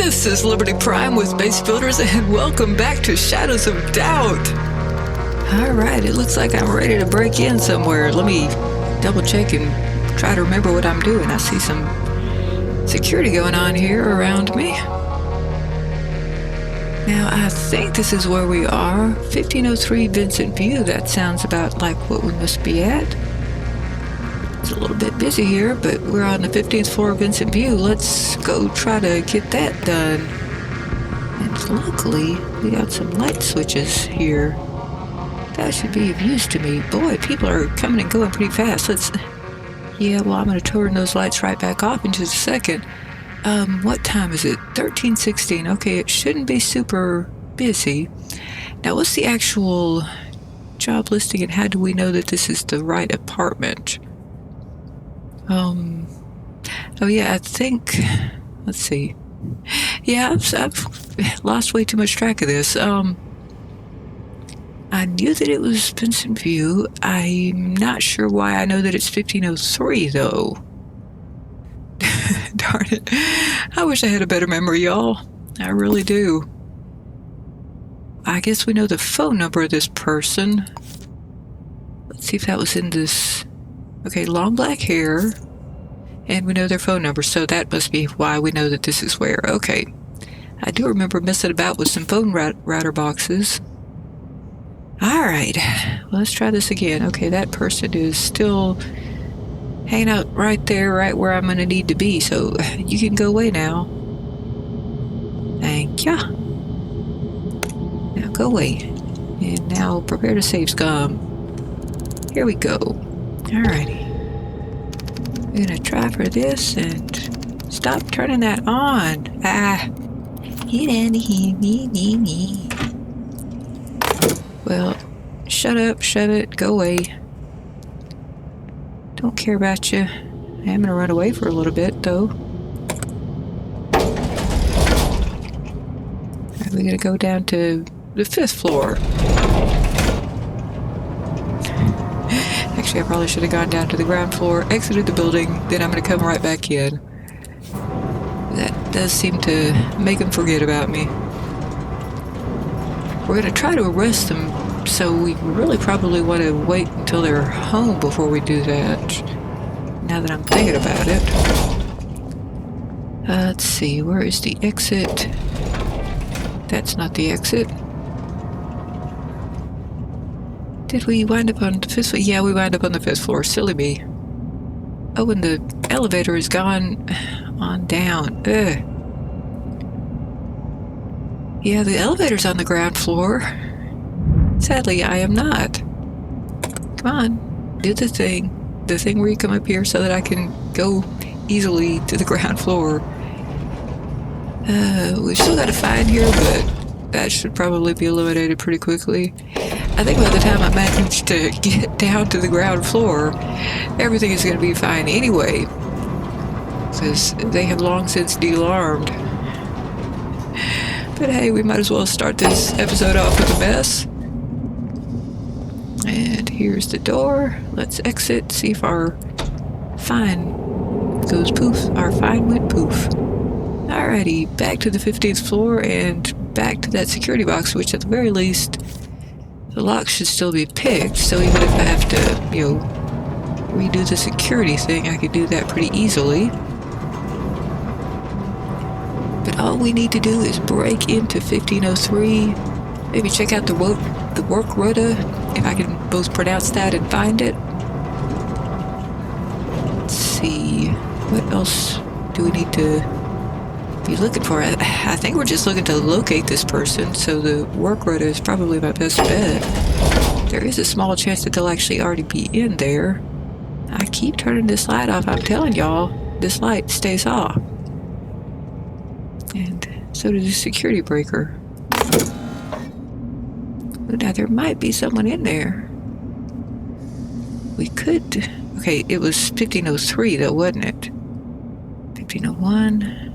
This is Liberty Prime with Base Builders, and welcome back to Shadows of Doubt. Alright, it looks like I'm ready to break in somewhere. Let me double check and try to remember what I'm doing. I see some security going on here around me. Now, I think this is where we are. 1503 Vincent View. That sounds about like what we must be at. It's a little bit busy here, but we're on the 15th floor of Vincent View. Let's go try to get that done. And luckily, we got some light switches here. That should be of use to me. Boy, people are coming and going pretty fast. Yeah, well, I'm going to turn those lights right back off in just a second. What time is it? 13:16. Okay, it shouldn't be super busy. Now, what's the actual job listing, and how do we know that this is the right apartment? Oh yeah, I think, let's see. Yeah, I've lost way too much track of this. I knew that it was Vincent View. I'm not sure why I know that it's 1503, though. Darn it. I wish I had a better memory, y'all. I really do. I guess we know the phone number of this person. Let's see if that was in this. Okay, long black hair. And we know their phone number, so that must be why we know that this is where. Okay. I do remember messing about with some phone router boxes. Alright. Well, let's try this again. Okay, that person is still hanging out right there, right where I'm going to need to be, so you can go away now. Thank ya. Now go away. And now prepare to save scum. Here we go. Alrighty. We're going to try for this and stop turning that on. Get out of here. Me. Well, shut up, shut it, go away. Don't care about you. I am gonna run away for a little bit, though. Alright, we're gonna go down to the 5th floor. Actually, I probably should have gone down to the ground floor, exited the building, then I'm gonna come right back in. That does seem to make them forget about me. We're gonna try to arrest them, so we really probably want to wait until they're home before we do that. Now that I'm thinking about it. Let's see, where is the exit? That's not the exit. Did we wind up on the 5th floor? Yeah, we wind up on the 5th floor. Silly me. Oh, and the elevator is gone on down. Ugh. Yeah, the elevator's on the ground floor. Sadly, I am not. Come on, do the thing. The thing where you come up here so that I can go easily to the ground floor. We've still got a fine here, but that should probably be eliminated pretty quickly. I think by the time I manage to get down to the ground floor, everything is going to be fine anyway. Because they have long since de-alarmed. But hey, we might as well start this episode off with a mess. And here's the door. Let's exit, see if our fine goes poof. Our fine went poof. Alrighty, back to the 15th floor and back to that security box, which at the very least, the lock should still be picked, so even if I have to, redo the security thing, I could do that pretty easily. But all we need to do is break into 1503, maybe check out the work rota, if I can both pronounce that and find it. Let's see, what else do we need to be looking for? I think we're just looking to locate this person, so the work rota is probably my best bet. There is a small chance that they'll actually already be in there. I keep turning this light off. I'm telling y'all, this light stays off. And so does the security breaker. Now, there might be someone in there. We could... Okay, it was 1503, though, wasn't it? 1501...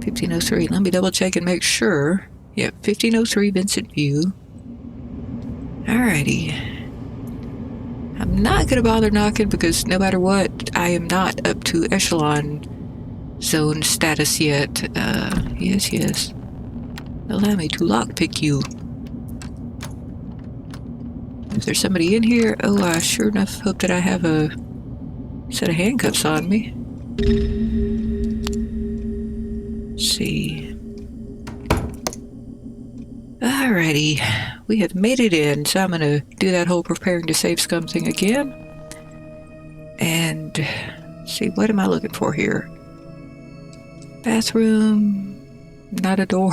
1503. Let me double check and make sure. Yep, 1503 Vincent View. Alrighty. I'm not going to bother knocking because no matter what, I am not up to echelon zone status yet. Yes. Allow me to lockpick you. Is there somebody in here? Oh, I sure enough hope that I have a set of handcuffs on me. Let's see. Alrighty. We have made it in, so I'm going to do that whole preparing to save scum thing again. And see, what am I looking for here? Bathroom. Not a door.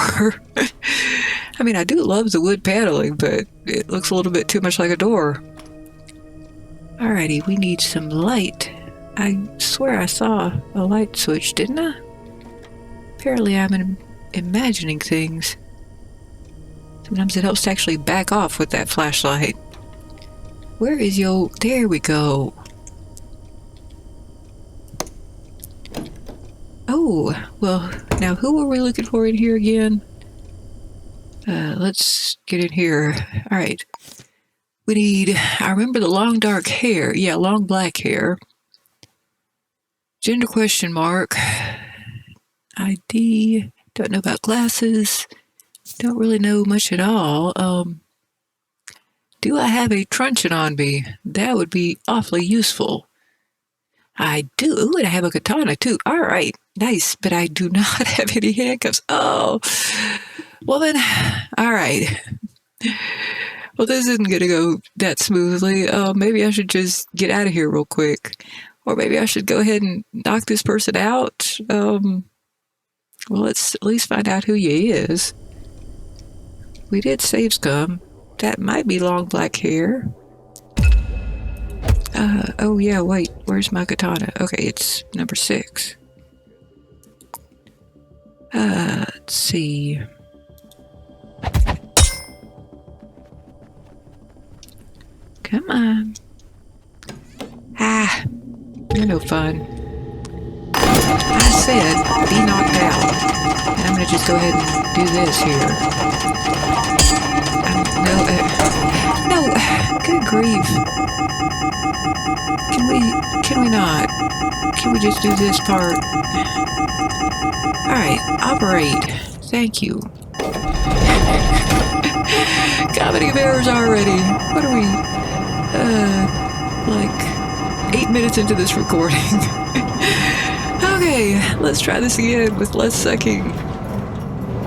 I mean, I do love the wood paneling, but it looks a little bit too much like a door. Alrighty, we need some light. I swear I saw a light switch, didn't I? Apparently I'm imagining things. Sometimes it helps to actually back off with that flashlight. Where is your... There we go. Oh, well, now who are we looking for in here again? Let's get in here. All right. We need, I remember the long dark hair. Yeah, long black hair. Gender question mark. ID. Don't know about glasses. Don't really know much at all. Do I have a truncheon on me? That would be awfully useful. I do. Ooh, and I have a katana too. All right. Nice. But I do not have any handcuffs. Oh. Well then, all right. Well, this isn't going to go that smoothly. Maybe I should just get out of here real quick. Or maybe I should go ahead and knock this person out. Well, let's at least find out who he is. We did save scum. That might be long black hair. Oh yeah, wait. Where's my katana? Okay, it's number 6. Let's see. Come on. Ah, you're no fun. I said be knocked out. And I'm gonna just go ahead and do this here. No, good grief. Can we not? Can we just do this part? Alright, operate. Thank you. Comedy of errors already. What are we? Like 8 minutes into this recording. Okay, let's try this again with less sucking.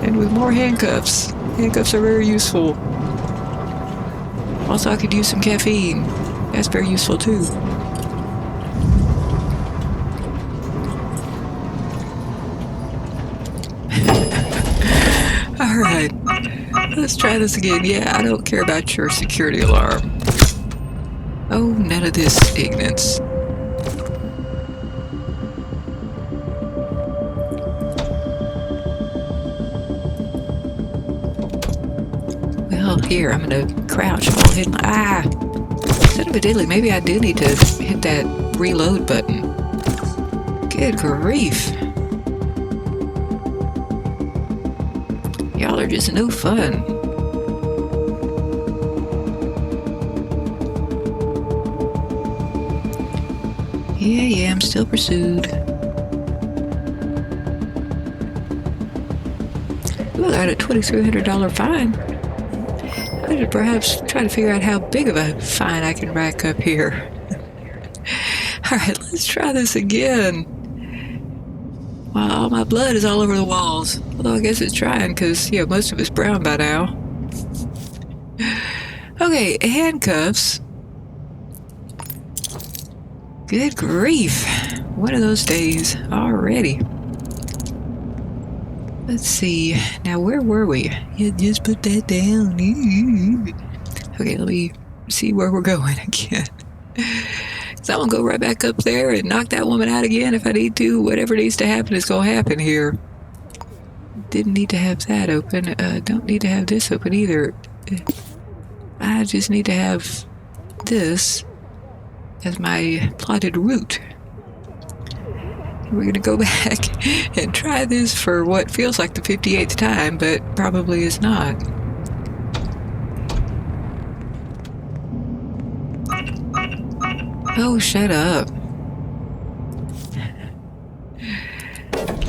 And with more handcuffs. Handcuffs are very useful. Also, I could use some caffeine. That's very useful too. Alright, let's try this again. Yeah, I don't care about your security alarm. Oh, none of this, ignorance. Well, here, I'm gonna crouch, fall hidden. Ah! Son of a diddly, maybe I do need to hit that reload button. Good grief. Y'all are just no fun. Yeah, I'm still pursued. Ooh, I got a $2,300 fine. I should perhaps try to figure out how big of a fine I can rack up here. Alright, let's try this again. Wow, my blood is all over the walls. Although I guess it's trying because, you know, most of it's brown by now. Okay, handcuffs. Good grief. One of those days already. Let's see. Now, where were we? Yeah, just put that down. Okay, let me see where we're going again. So I'm going to go right back up there and knock that woman out again if I need to. Whatever needs to happen is going to happen here. Didn't need to have that open. Don't need to have this open either. I just need to have this as my plotted route. We're going to go back and try this for what feels like the 58th time, but probably is not. Oh, shut up.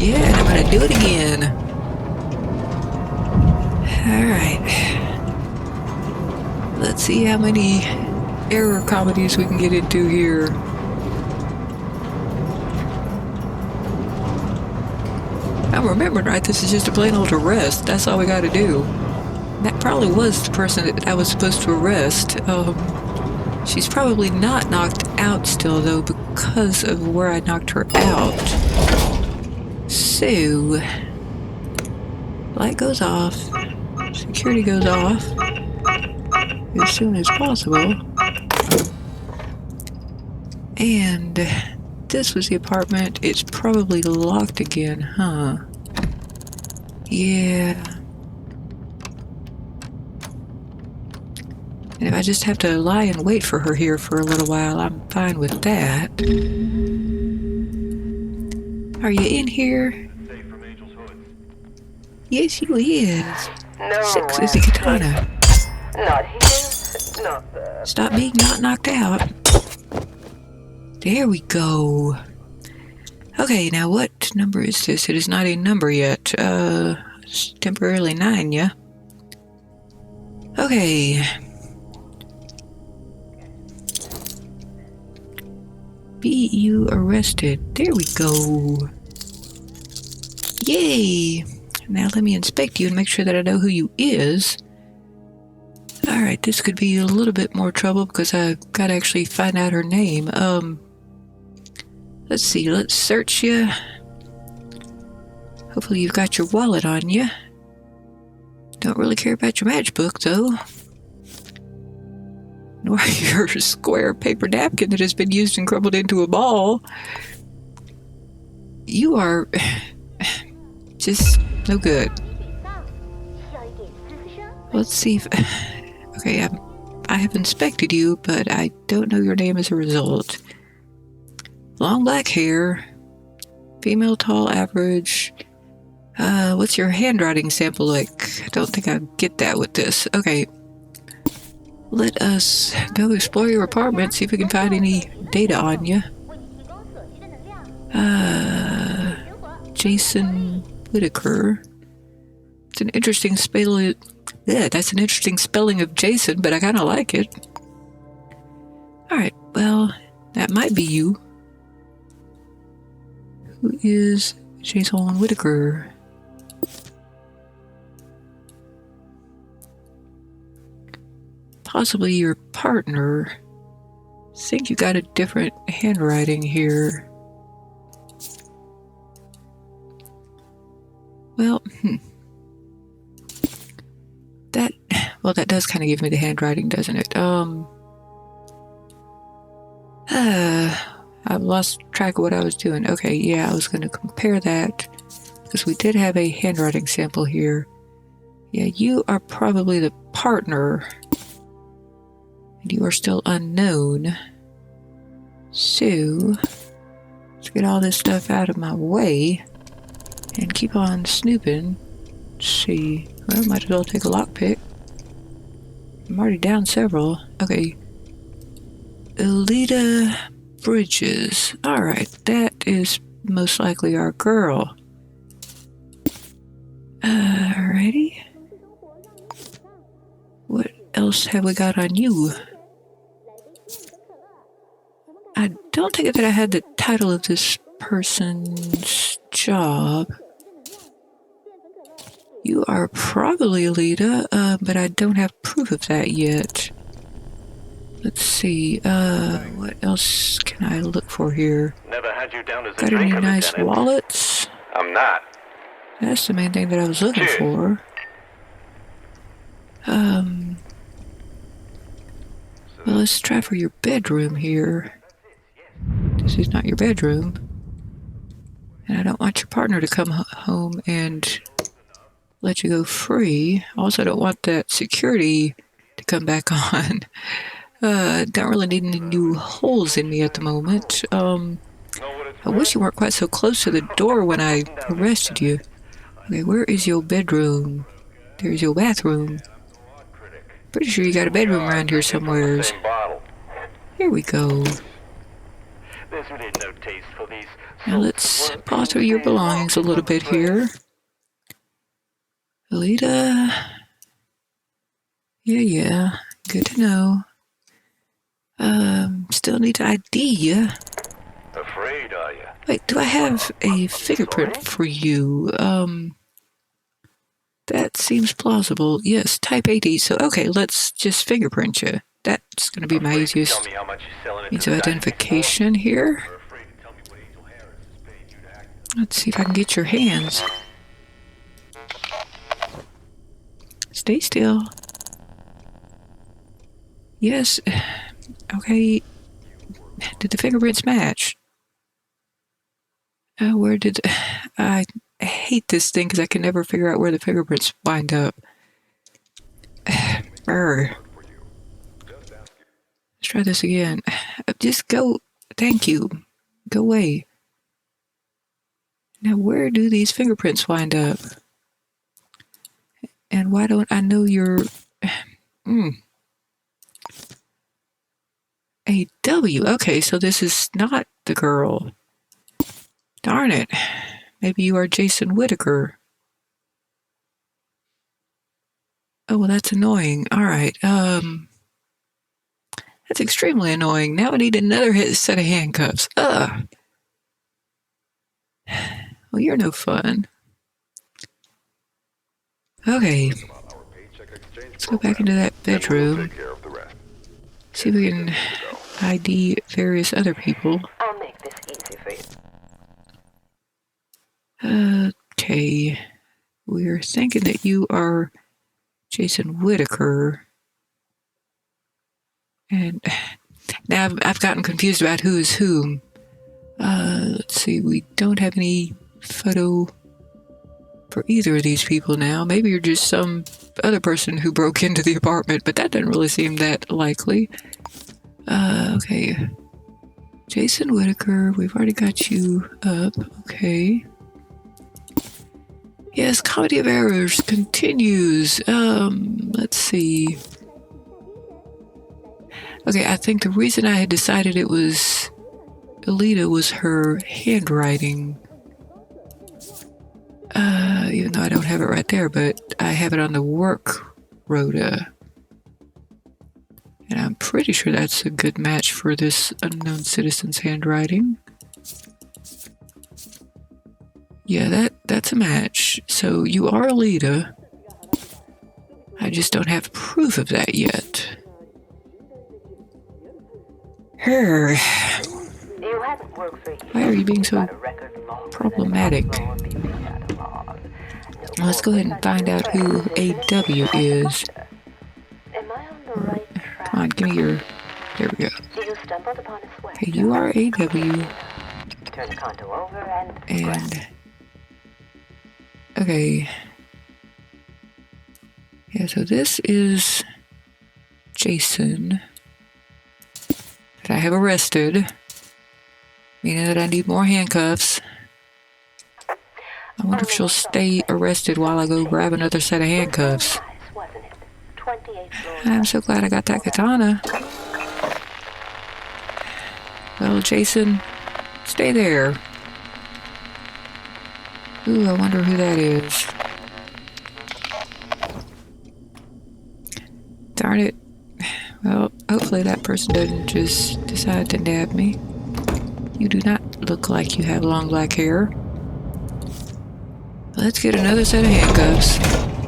Yeah, and I'm gonna do it again. Alright. Let's see how many error comedies we can get into here. I'm remembering right, this is just a plain old arrest. That's all we gotta do. That probably was the person that I was supposed to arrest. She's probably not knocked out still, though, because of where I knocked her out. So, light goes off, security goes off as soon as possible. And this was the apartment. It's probably locked again, huh? Yeah. And if I just have to lie and wait for her here for a little while, I'm fine with that. Are you in here? Yes, you is. No, Sexy katana. not here, not there. Stop being not knocked out. There we go. Okay, now what number is this? It is not a number yet. It's temporarily 9, yeah? Okay. Be you arrested. There we go. Yay! Now let me inspect you and make sure that I know who you is. Alright, this could be a little bit more trouble because I've got to actually find out her name. Let's see, let's search you. Hopefully you've got your wallet on you. Don't really care about your matchbook, though. Nor your square paper napkin that has been used and crumbled into a ball. You are just no good. Let's see if... Okay, I have inspected you, but I don't know your name as a result. Long black hair. Female, tall, average. What's your handwriting sample like? I don't think I get that with this. Okay. Let us go explore your apartment, see if we can find any data on you. Jason Whitaker. It's an interesting spelling. Yeah, that's an interesting spelling of Jason, but I kind of like it. Alright, well, that might be you. Who is Jason Whitaker? Possibly your partner. I think you got a different handwriting here. Well, that does kind of give me the handwriting, doesn't it? I've lost track of what I was doing. Okay, yeah, I was going to compare that because we did have a handwriting sample here. Yeah, you are probably the partner. And you are still unknown. So, let's get all this stuff out of my way and keep on snooping. Let's see. Well, might as well take a lockpick. I'm already down several. Okay. Alita Bridges. Alright, that is most likely our girl. Alrighty. What else have we got on you? I don't think that I had the title of this person's job. You are probably Alita, but I don't have proof of that yet. Let's see, what else can I look for here? Never had you down as Got any nice wallets? I'm not. That's the main thing that I was looking for. Well, let's try for your bedroom here. This is not your bedroom. And I don't want your partner to come home and let you go free. Also, I don't want that security to come back on. Don't really need any new holes in me at the moment. I wish you weren't quite so close to the door when I arrested you. Okay, where is your bedroom? There's your bathroom. Pretty sure you got a bedroom around here somewhere. Here we go. There's really no taste for these. Now let's paw through your belongings a little bit here. Alita. Yeah. Good to know. Still need to ID you. Afraid, are you? Wait, do I have a fingerprint for you? That seems plausible. Yes, type AD. So, okay, let's just fingerprint you. That's going to be my easiest means of identification here. Let's see if I can get your hands. Stay still. Yes. Okay. Did the fingerprints match? Where did... I hate this thing because I can never figure out where the fingerprints wind up. Let's try this again. Just go. Thank you. Go away. Now, where do these fingerprints wind up? And why don't I know your... A W. Okay, so this is not the girl. Darn it. Maybe you are Jason Whitaker. Oh, well, that's annoying. All right. That's extremely annoying. Now I need another set of handcuffs. Ugh. Well, you're no fun. Okay. Let's go back into that bedroom. See if we can ID various other people. I'll make this easy for you. Okay. We're thinking that you are Jason Whitaker. And now I've gotten confused about who is whom. Let's see. We don't have any photo for either of these people now. Maybe you're just some other person who broke into the apartment, but that doesn't really seem that likely. Okay. Jason Whitaker, we've already got you up. Okay. Yes, Comedy of Errors continues. Let's see. Okay, I think the reason I had decided it was Alita was her handwriting. Even though I don't have it right there, but I have it on the work rota. And I'm pretty sure that's a good match for this unknown citizen's handwriting. Yeah, that's a match. So you are Alita. I just don't have proof of that yet. Her. Why are you being so problematic? Let's go ahead and find out who AW is. Come on, give me your... There we go. Okay, you are AW. And... Okay. Yeah, so this is Jason that I have arrested, meaning that I need more handcuffs. I wonder if she'll stay arrested while I go grab another set of handcuffs. I'm so glad I got that katana. Well, Jason, stay there. Ooh, I wonder who that is. Darn it. Well, hopefully that person doesn't just decide to nab me. You do not look like you have long black hair. Let's get another set of handcuffs.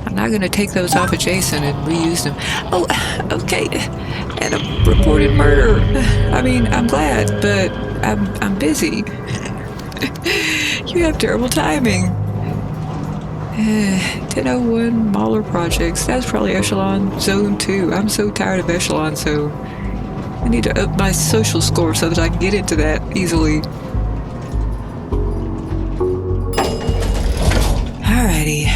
I'm not going to take those off of Jason and reuse them. Oh, okay. And a reported murder. I mean, I'm glad, but I'm busy. You have terrible timing. 1001 Mahler Projects. That's probably Echelon Zone 2. I'm so tired of Echelon, so I need to up my social score so that I can get into that easily. Alrighty.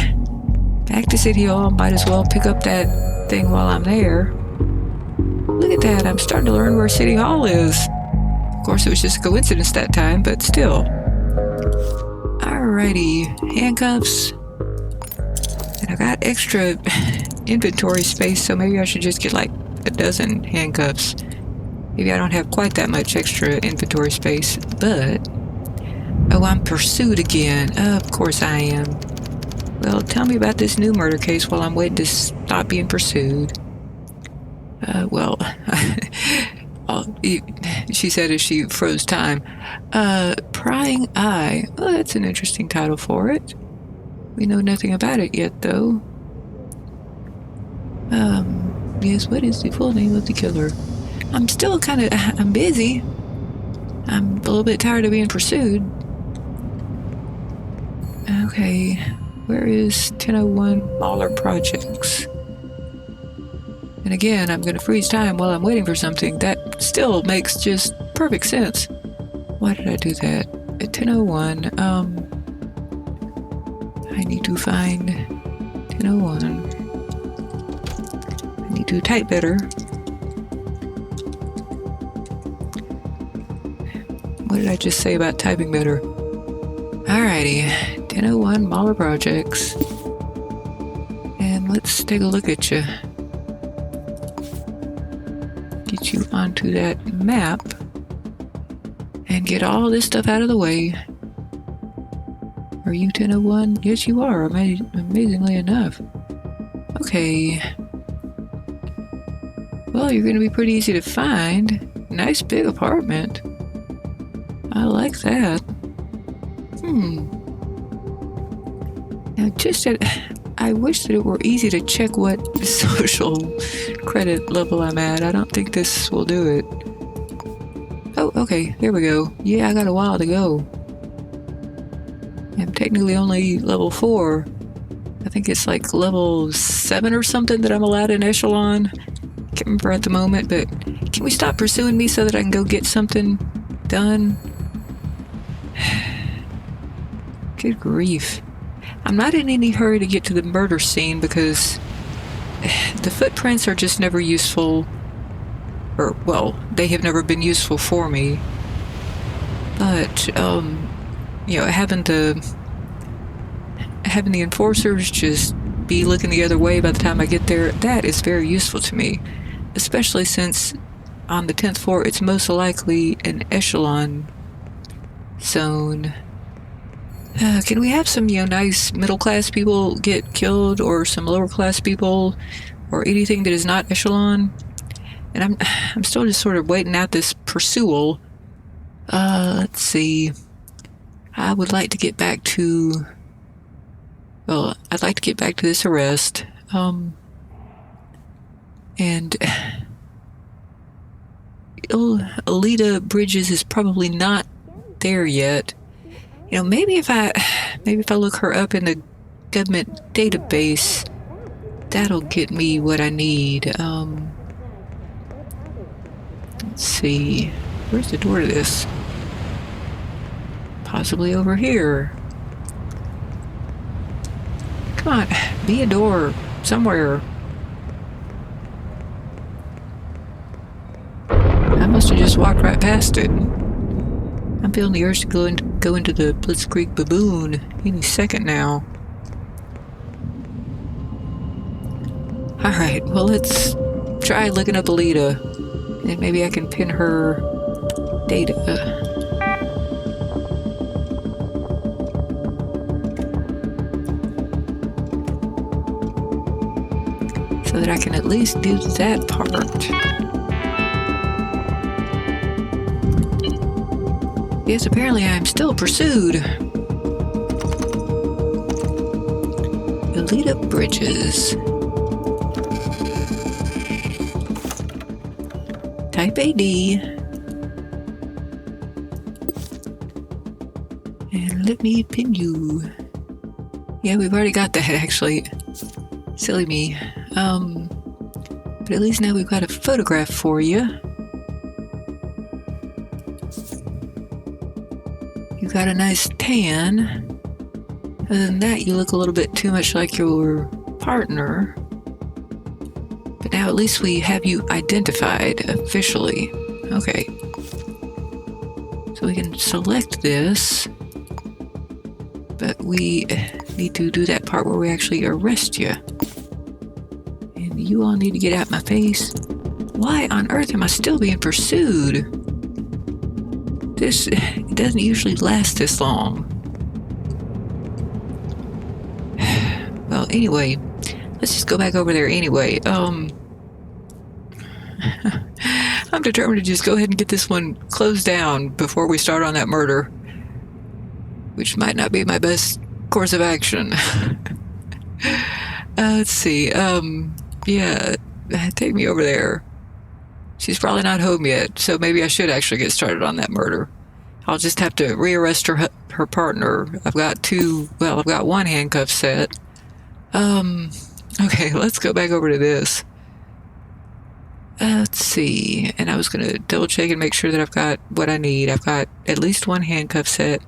Back to City Hall. Might as well pick up that thing while I'm there. Look at that. I'm starting to learn where City Hall is. Of course, it was just a coincidence that time, but still. Alrighty. Handcuffs. And I got extra inventory space, so maybe I should just get like a dozen handcuffs. Maybe I don't have quite that much extra inventory space, but... Oh, I'm pursued again. Of course I am. Well, tell me about this new murder case while I'm waiting to stop being pursued. Well... she said as she froze time. Prying Eye. Well, that's an interesting title for it. We know nothing about it yet, though. Yes, what is the full name of the killer? I'm still I'm busy. I'm a little bit tired of being pursued. Okay, where is 1001 Mahler Projects? And again, I'm going to freeze time while I'm waiting for something. That still makes just perfect sense. Why did I do that? At 1001, I need to find 1001. I need to type better. What did I just say about typing better? Alrighty, 1001 Mahler Projects. And let's take a look at you. Get you onto that map and get all this stuff out of the way. Are you 1001? Yes, you are, amazingly enough. Okay. Well, you're going to be pretty easy to find. Nice big apartment. I like that. Now, I wish that it were easy to check what social credit level I'm at. I don't think this will do it. Oh, okay, there we go. Yeah, I got a while to go. I'm technically only level 4. I think it's like level 7 or something that I'm allowed in echelon. Can't remember at the moment, but can we stop pursuing me so that I can go get something done? Good grief. I'm not in any hurry to get to the murder scene because the footprints are just never useful. Or, well, they have never been useful for me. But, you know, having the enforcers just be looking the other way by the time I get there, that is very useful to me. Especially since on the 10th floor, it's most likely an echelon zone. Can we have some, you know, nice middle-class people get killed, or some lower-class people, or anything that is not echelon? And I'm still just sort of waiting out this pursual. Let's see. I would like to get back to... Well, I'd like to get back to this arrest. And... Alita Bridges is probably not there yet. You know, maybe if I look her up in the government database, that'll get me what I need. Let's see. Where's the door to this? Possibly over here. Come on, be a door somewhere. I must have just walked right past it. I'm feeling the urge to go into the Blitzkrieg Baboon any second now. Alright, well, let's try looking up Alita. And maybe I can pin her data. So that I can at least do that part. Yes, apparently I'm still pursued. Alita Bridges. Type AD. And let me pin you. Yeah, we've already got that, actually. Silly me. But at least now we've got a photograph for you. You've got a nice tan. Other than that, you look a little bit too much like your partner. But now at least we have you identified officially. Okay. So we can select this. But we need to do that part where we actually arrest you. And you all need to get out my face Why on earth am I still being pursued? It doesn't usually last this long. Well, anyway, let's just go back over there anyway. I'm determined to just go ahead and get this one closed down before we start on that murder. Which might not be my best course of action. Let's see. Yeah, take me over there. She's probably not home yet, so maybe I should actually get started on that murder. I'll just have to rearrest her partner. I've got one handcuff set. Okay, let's go back over to this. Let's see. And I was going to double check and make sure that I've got what I need. I've got at least one handcuff set.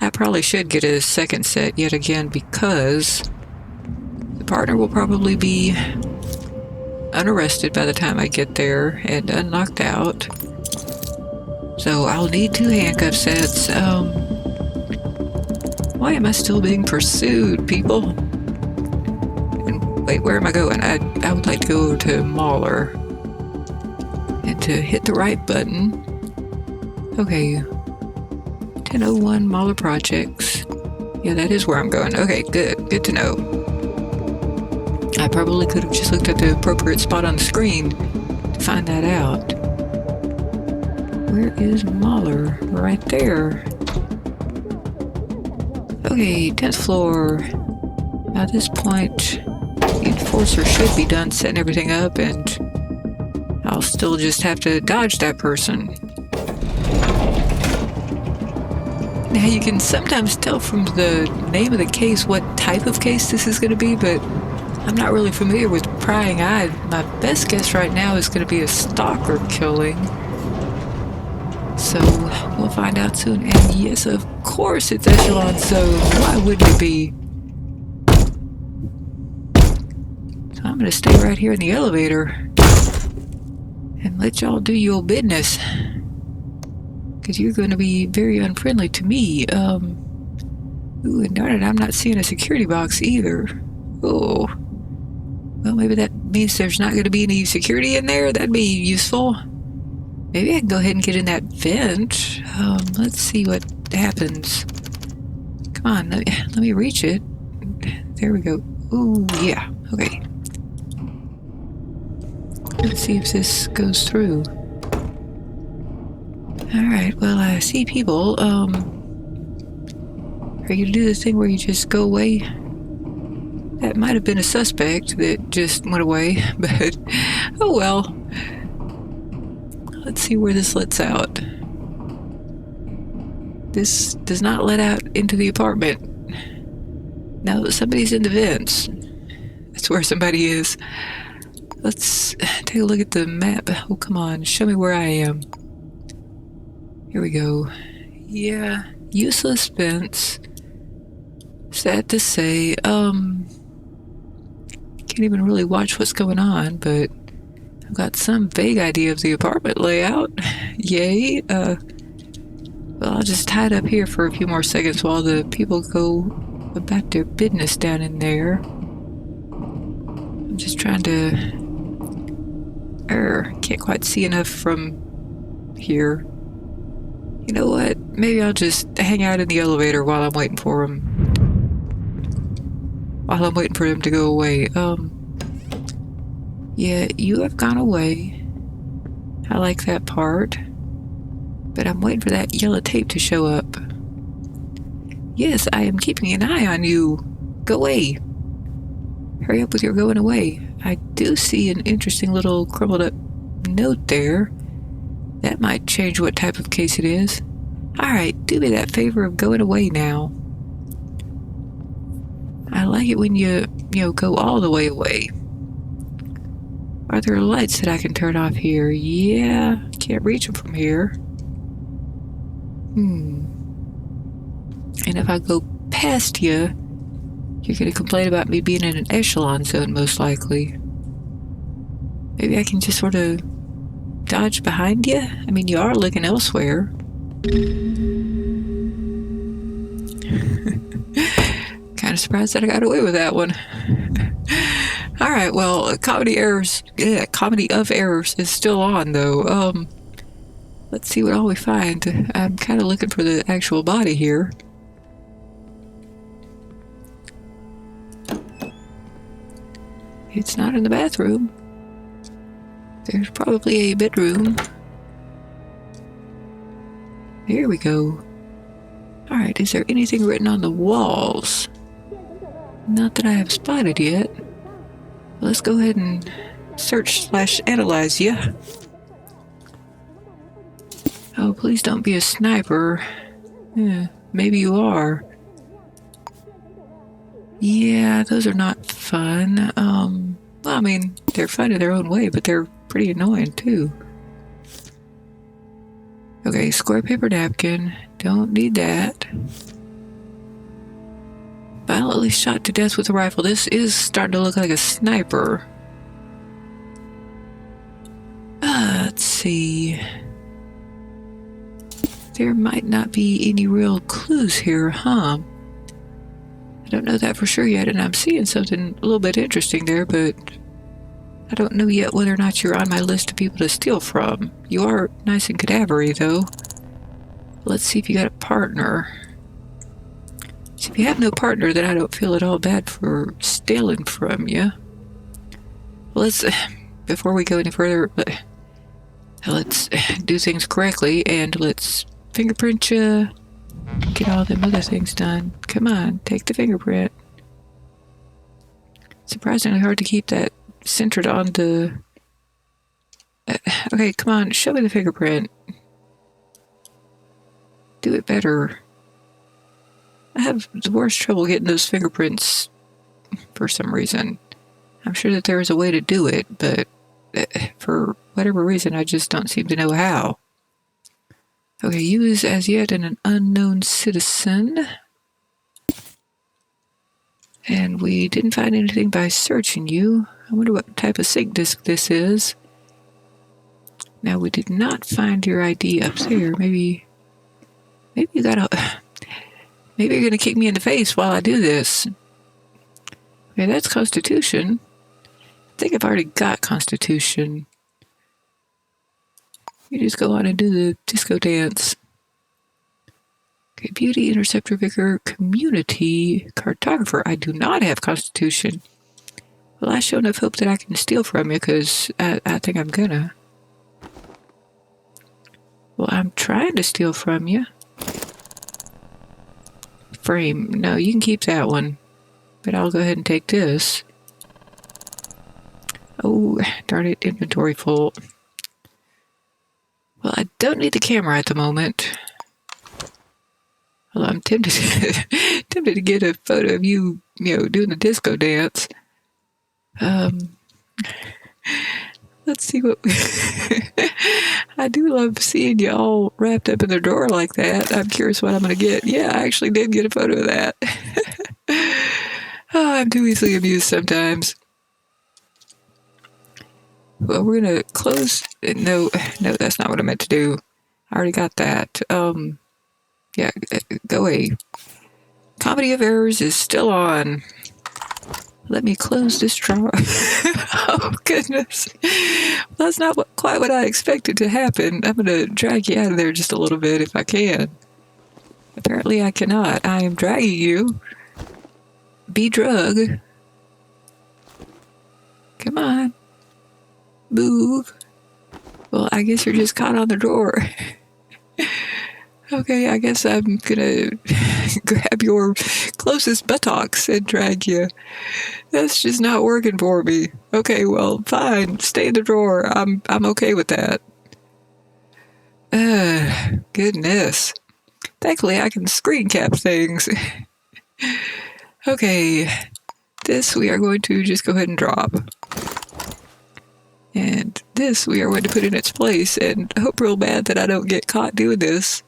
I probably should get a second set yet again because the partner will probably be unarrested by the time I get there and unknocked out. So I'll need 2 handcuff sets. Why am I still being pursued, people? And wait, where am I going? I would like to go to Mahler and to hit the right button. Okay, 1001 Mahler Projects. Yeah, that is where I'm going. Okay, good to know. I probably could have just looked at the appropriate spot on the screen to find that out. Where is Mahler? Right there. Okay, 10th floor. Now at this point, the enforcer should be done setting everything up, and I'll still just have to dodge that person. Now you can sometimes tell from the name of the case what type of case this is going to be, but I'm not really familiar with prying eye. My best guess right now is going to be a stalker killing. So we'll find out soon. And yes, of course it's echelon, so why wouldn't it be? So I'm going to stay right here in the elevator and let y'all do your business. Because you're going to be very unfriendly to me. Ooh, and darn it, I'm not seeing a security box either. Oh. Well, maybe that means there's not going to be any security in there. That'd be useful. Maybe I can go ahead and get in that vent. Let's see what happens. Come on, let me reach it. There we go. Ooh, yeah. Okay. Let's see if this goes through. Alright, well, I see people. Are you gonna do the thing where you just go away? That might have been a suspect that just went away, but oh well. Let's see where this lets out. This does not let out into the apartment. No, somebody's in the vents. That's where somebody is. Let's take a look at the map. Oh, come on, show me where I am. Here we go. Yeah, useless vents. Sad to say. Can't even really watch what's going on, but I've got some vague idea of the apartment layout. Yay. Well, I'll just hide up here for a few more seconds while the people go about their business down in there. I'm just trying to... can't quite see enough from here. You know what? Maybe I'll just hang out in the elevator while I'm waiting for him. While I'm waiting for him to go away. Yeah, you have gone away. I like that part. But I'm waiting for that yellow tape to show up. Yes, I am keeping an eye on you. Go away. Hurry up with your going away. I do see an interesting little crumbled up note there. That might change what type of case it is. Alright, do me that favor of going away now. I like it when you go all the way away. Are there lights that I can turn off here? Yeah, can't reach them from here. And if I go past you, you're going to complain about me being in an echelon zone, most likely. Maybe I can just sort of dodge behind you? I mean, you are looking elsewhere. Kind of surprised that I got away with that one. All right, well, comedy of errors is still on though. Let's see what all we find. I'm kind of looking for the actual body here. It's not in the bathroom. There's probably a bedroom. Here we go. Alright, is there anything written on the walls? Not that I have spotted yet. Let's go ahead and search/analyze ya. Oh, please don't be a sniper. Maybe you are. Yeah, those are not fun. Well, I mean, they're fun in their own way, but they're pretty annoying too. Okay, square paper napkin. Don't need that. Violently shot to death with a rifle. This is starting to look like a sniper. Let's see. There might not be any real clues here, huh? I don't know that for sure yet, and I'm seeing something a little bit interesting there, but I don't know yet whether or not you're on my list of people to steal from. You are nice and cadavery, though. Let's see if you got a partner. So if you have no partner, then I don't feel at all bad for stealing from you. Let's, before we go any further, let's do things correctly, and let's fingerprint you. Get all them other things done. Come on, take the fingerprint. Surprisingly hard to keep that centered on the... okay, come on, show me the fingerprint. Do it better. I have the worst trouble getting those fingerprints for some reason. I'm sure that there is a way to do it, but for whatever reason, I just don't seem to know how. Okay, you is as yet an unknown citizen. And we didn't find anything by searching you. I wonder what type of sync disk this is. Now, we did not find your ID up there. Maybe you got a... Maybe you're going to kick me in the face while I do this. Okay, that's Constitution. I think I've already got Constitution. You just go on and do the disco dance. Okay, Beauty, Interceptor, Vicar, Community, Cartographer. I do not have Constitution. Well, I show enough hope that I can steal from you, because I think I'm gonna. Well, I'm trying to steal from you. Frame. No, you can keep that one. But I'll go ahead and take this. Oh, darn it, inventory full. Well, I don't need the camera at the moment. Well, I'm tempted to get a photo of you, doing the disco dance. Let's see what... I do love seeing you all wrapped up in the drawer like that. I'm curious what I'm going to get. Yeah, I actually did get a photo of that. Oh, I'm too easily amused sometimes. Well, we're going to close... No, that's not what I meant to do. I already got that. Yeah, go away. Comedy of Errors is still on. Let me close this drawer. Oh, goodness. That's not quite what I expected to happen. I'm going to drag you out of there just a little bit if I can. Apparently I cannot. I am dragging you. Be drug. Come on. Move. Well, I guess you're just caught on the drawer. Okay, I guess I'm gonna grab your closest buttocks and drag you. That's just not working for me. Okay, well, fine. Stay in the drawer. I'm okay with that. Goodness. Thankfully, I can screen cap things. Okay, this we are going to just go ahead and drop. And this we are going to put in its place and hope real bad that I don't get caught doing this.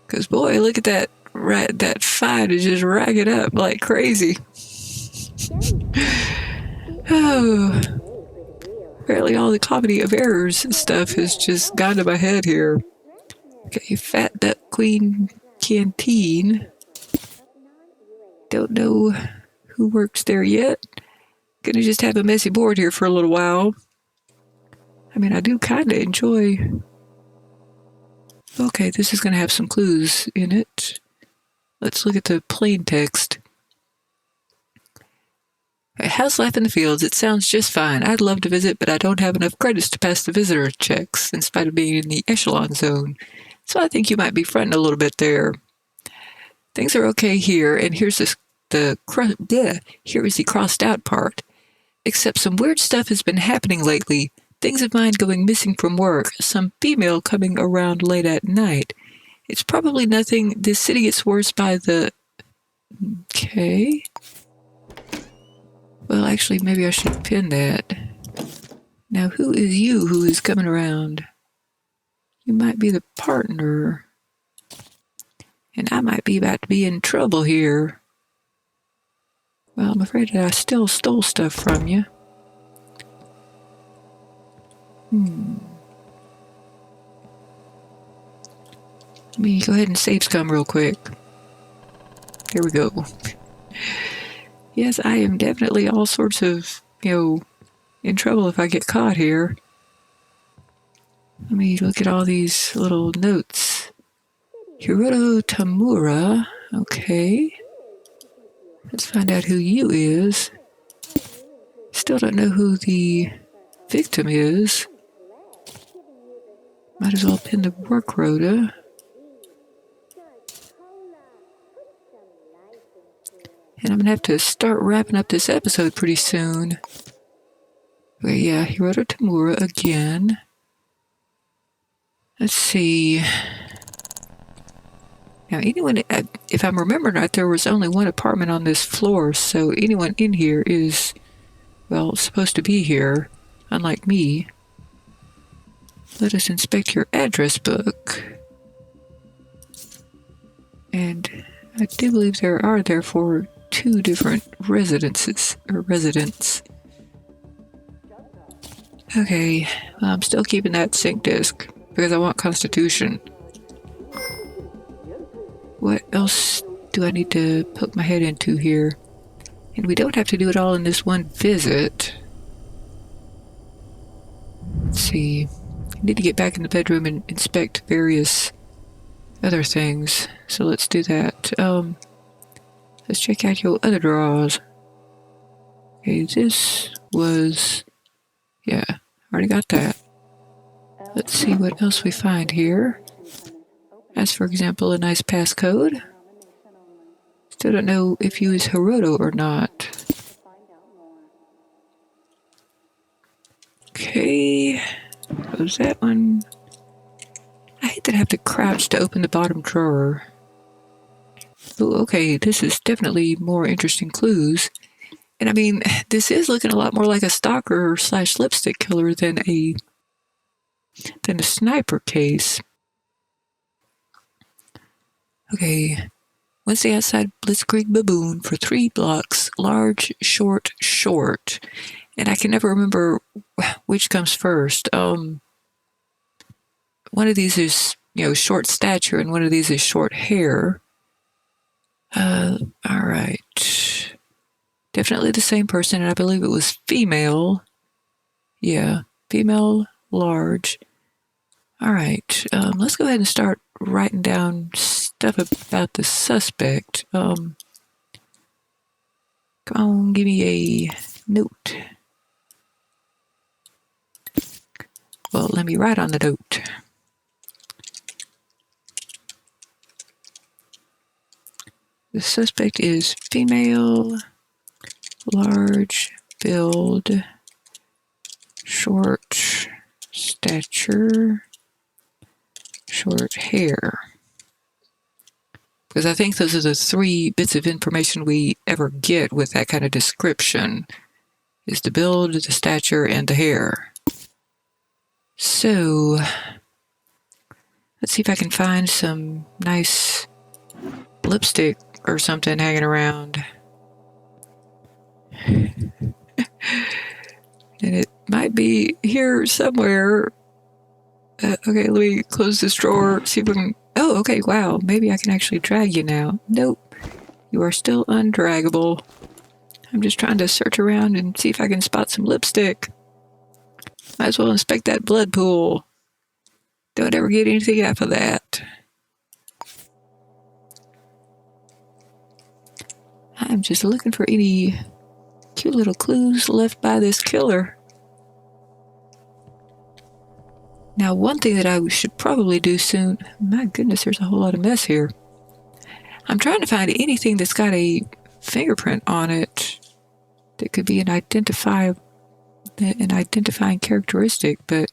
Because, boy, look at that, that fine is just ragging up like crazy. Oh. Apparently all the comedy of errors and stuff has just gone to my head here. Okay, Fat Duck Queen Canteen. Don't know who works there yet. Gonna just have a messy board here for a little while. I mean, I do kind of enjoy... Okay, this is gonna have some clues in it. Let's look at the plain text. How's life in the fields? It sounds just fine. I'd love to visit, but I don't have enough credits to pass the visitor checks, in spite of being in the echelon zone. So I think you might be fronting a little bit there. Things are okay here, and here is the crossed out part. Except some weird stuff has been happening lately. Things of mine going missing from work, some female coming around late at night. It's probably nothing. This city gets worse by the... Okay. Well, actually, maybe I should pin that. Now, who is you who is coming around? You might be the partner. And I might be about to be in trouble here. Well, I'm afraid that I still stole stuff from you. Let me go ahead and save scum real quick. Here we go. Yes, I am definitely all sorts of, in trouble if I get caught here. Let me look at all these little notes. Hiroto Tamura. Okay. Let's find out who you is. Still don't know who the victim is. Might as well pin the work rota. And I'm going to have to start wrapping up this episode pretty soon. Okay, yeah, Hiroto Tamura again. Let's see. Now, anyone, if I'm remembering right, there was only one apartment on this floor, so anyone in here is, well, supposed to be here, unlike me. Let us inspect your address book. And I do believe there are, therefore, 2 different residences, or residents. Okay, well, I'm still keeping that sync disk, because I want Constitution. What else do I need to poke my head into here? And we don't have to do it all in this one visit. Let's see. I need to get back in the bedroom and inspect various other things. So let's do that. Let's check out your other drawers. Okay, this was... Yeah, already got that. Let's see what else we find here. As for example, a nice passcode. Still don't know if you is Hiroto or not. Okay. Close that one. I hate that I have to crouch to open the bottom drawer. Oh, okay, this is definitely more interesting clues. And I mean, this is looking a lot more like a stalker / lipstick killer than a sniper case. Okay. Wednesday outside Blitzkrieg Baboon for 3 blocks. Large, short, short. And I can never remember which comes first. One of these is, short stature, and one of these is short hair. Alright. Definitely the same person, and I believe it was female. Yeah, female, large. Alright, let's go ahead and start writing down stuff about the suspect. Come on, give me a note. Well, let me write on the note. The suspect is female, large build, short stature, short hair. Because I think those are the 3 bits of information we ever get with that kind of description. Is the build, the stature, and the hair. So, let's see if I can find some nice lipstick or something hanging around. And it might be here somewhere. Okay, let me close this drawer, see if we can... Oh, okay, wow, maybe I can actually drag you now. Nope, you are still undraggable. I'm just trying to search around and see if I can spot some lipstick. Might as well inspect that blood pool. Don't ever get anything out of that. I'm just looking for any cute little clues left by this killer. Now, one thing that I should probably do soon... My goodness, there's a whole lot of mess here. I'm trying to find anything that's got a fingerprint on it that could be an identifying characteristic, but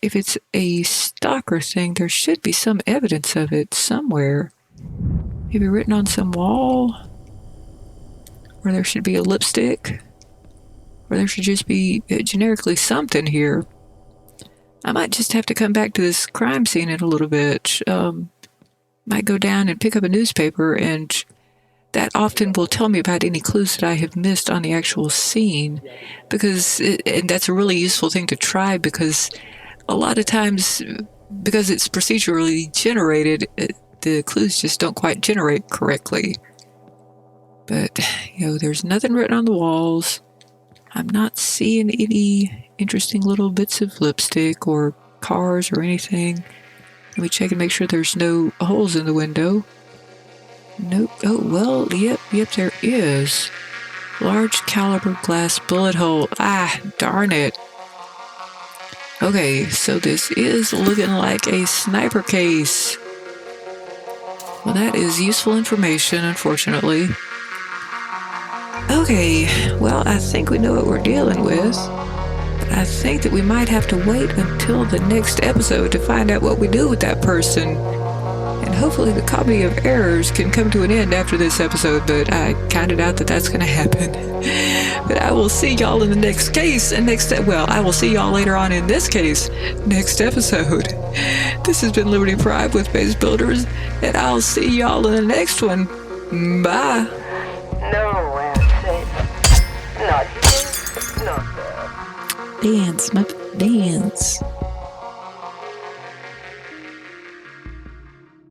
if it's a stalker thing, there should be some evidence of it somewhere. Maybe written on some wall, or there should be a lipstick, or there should just be generically something here. I might just have to come back to this crime scene in a little bit. Might go down and pick up a newspaper, and that often will tell me about any clues that I have missed on the actual scene, and that's a really useful thing to try, because a lot of times, because it's procedurally generated, the clues just don't quite generate correctly. But, there's nothing written on the walls. I'm not seeing any interesting little bits of lipstick or cars or anything. Let me check and make sure there's no holes in the window. Nope. Oh, well, yep, there is. Large caliber glass bullet hole. Ah, darn it. Okay, so this is looking like a sniper case. Well, that is useful information, unfortunately. Okay, well, I think we know what we're dealing with. But I think that we might have to wait until the next episode to find out what we do with that person. And hopefully the comedy of errors can come to an end after this episode, but I kind of doubt that that's going to happen. But I will see y'all in the next case, and I will see y'all later on in this case, next episode. This has been Liberty Pride with Base Builders, and I'll see y'all in the next one. Bye. Nowhere safe. Not here, not there. Dance, my dance.